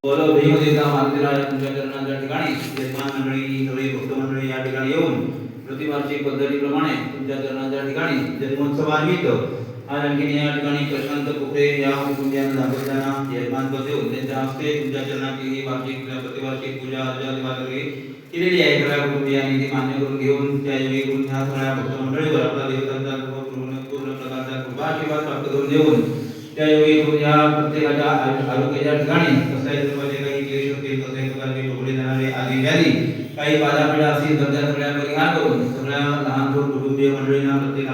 बोलो भीमदेवता मारुतीराजा तुमच्या चरणांच्या ठिकाणी यजमान मंडळी सगळी भक्त मंडळी या ठिकाणी येऊन प्रतिवार्षिक पद्धतीप्रमाणे तुमच्या चरणांच्या ठिकाणी जन्मोत्सवानिमित्त आज आणखी या ठिकाणी प्रशांत कुकडे या कुटुंबियांना दाखवताना यजमान पद देऊन त्यांच्या हस्ते तुमच्या चरणाची ही वार्षिक प्रतिवार्षिक पूजा अर्चा दिवाळी केलेली आहे. सगळ्या कुटुंबियांनी ती मान्य करून घेऊन त्या योगी करून ह्या सगळ्या भक्त मंडळीवर आपला देवतांचा पूर्ण प्रकारचा कृपा आशीर्वाद प्राप्त करून देऊन त्या योगी करून या प्रत्येकाच्या आरोग्याच्या ठिकाणी कसल्याही प्रकारचे काही क्लेश होतील कसल्याही प्रकारचे ठोकले जाणारे आधी व्याधी काही बाधापिढा असतील तर त्या सगळ्या परिहार करून सगळ्या लहान थोर कुटुंबीय मंडळींना प्रत्येक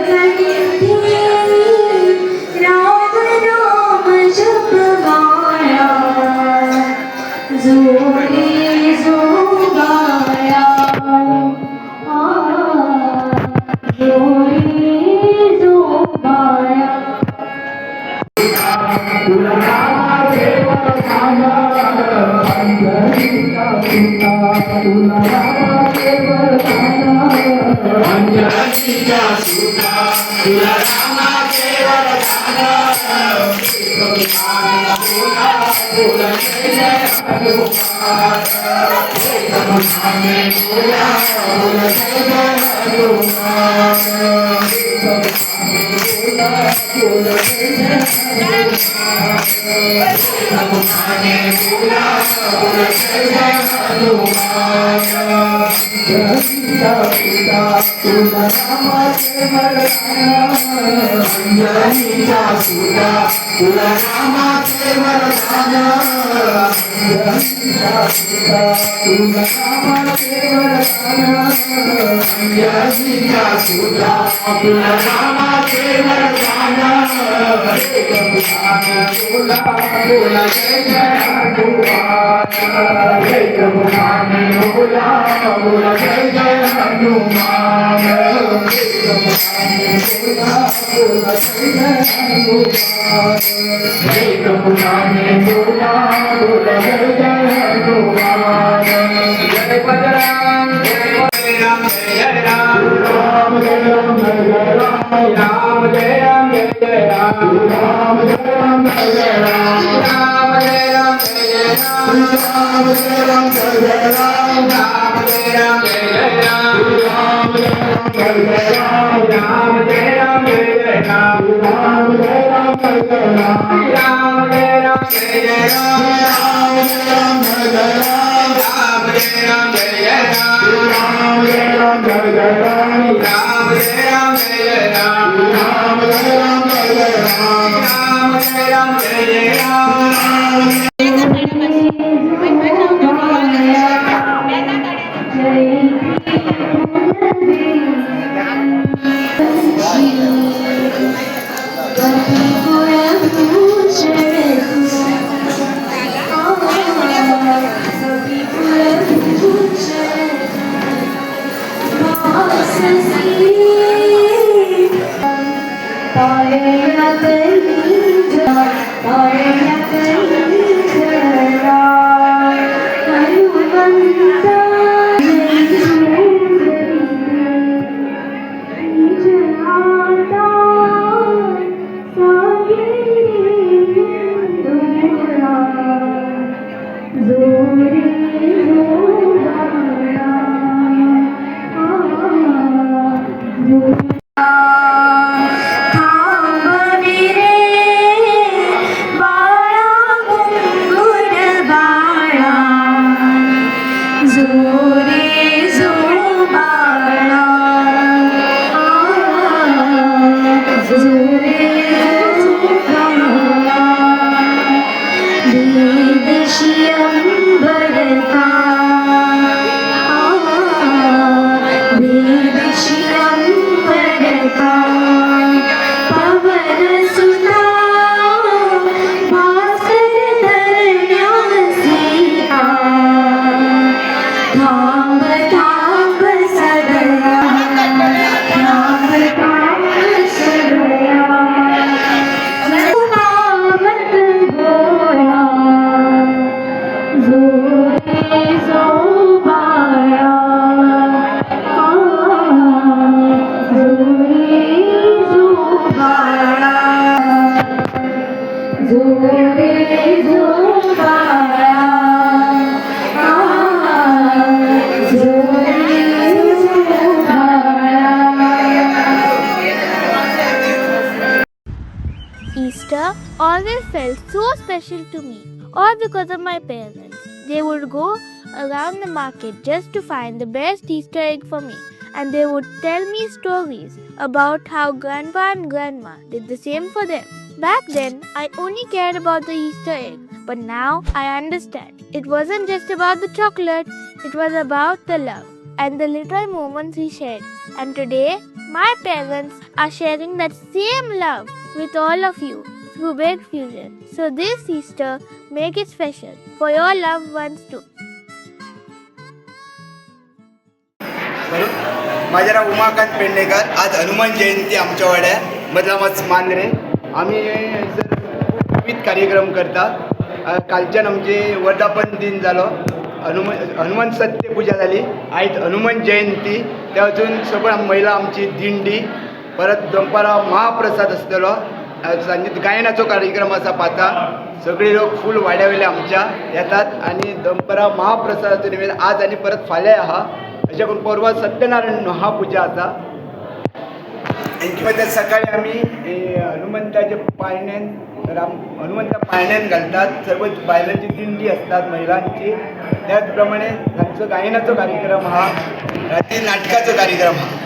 Thank you. अंजनीच्या सुता तुला रामाचे वरदान बोला बोला जय जय हनुमान बोला बोला जय जय हनुमान बोला बोला जय जय हनुमान बोला बोला जय जय हनुमान अंजनीच्या सुता तुला रामाचे वरदान अंजनीच्या सुता तुला रामाचे वरदान अंजनीच्या सुता तुला रामाचे वरदान अंजनीच्या सुता तुला रामाचे वरदान बोला बोला जय जय हनुमान बोला बोला जय जय हनुमान बोला बोला जय जय हनुमान बोला बोला जय जय हनुमान जय बजरंग जय राम जय राम राम जय राम जय राम राम जय राम जय राम राम जय राम जय राम राम जय राम जय राम राम जय राम जय राम राम जय राम जय राम राम जय राम जय राम राम जय राम जय राम राम जय राम जय राम राम जय राम जय राम राम जय राम जय राम राम जय राम जय राम राम जय राम जय राम राम जय राम जय राम राम जय राम जय राम राम जय राम जय Ram Easter always felt so special to me, all because of my parents. They would go around the market just to find the best Easter egg for me, and they would tell me stories about how Grandpa and Grandma did the same for them. Back then, I only cared about the Easter egg, but now I understand. It wasn't just about the chocolate, it was about the love and the little moments we shared. And today, my parents are sharing that same love with all of you through Baked Fusion. So this Easter, make it special for your loved ones too. माझे नाव उमाकांत पेडणेकर. आज हनुमान जयंती आमच्या वाड्या मधलामच मांद्रे. आम्ही जर विविध कार्यक्रम करता. कालच्यान आमचे वर्धापन दिन जालो हनुमान सत्य पूजा जाली. आयज हनुमान जयंती त्या वचून सगळं महिला आमची दिंडी परत दनपारां महाप्रसाद आसतलो. सांजे गायनाचो कार्यक्रम आसा 5 सगळे लोक फूल वाड्या वयले आमच्या येतात आणि दनपारां महाप्रसादाचो निवेद आज आणि परत फाल्यां आहा. अशें करून परवा सत्यनारायण महापूजा आसा. आणि सकाळी आमी हनुमंताच्या पाळण्यान हनुमंता पाळण्यान घालतात. सर्व बायलांची दिंडी असतात महिलांची. त्याच प्रमाणे तांचो गायनाचो कार्यक्रम आहा. राती नाटकाचो कार्यक्रम आहा.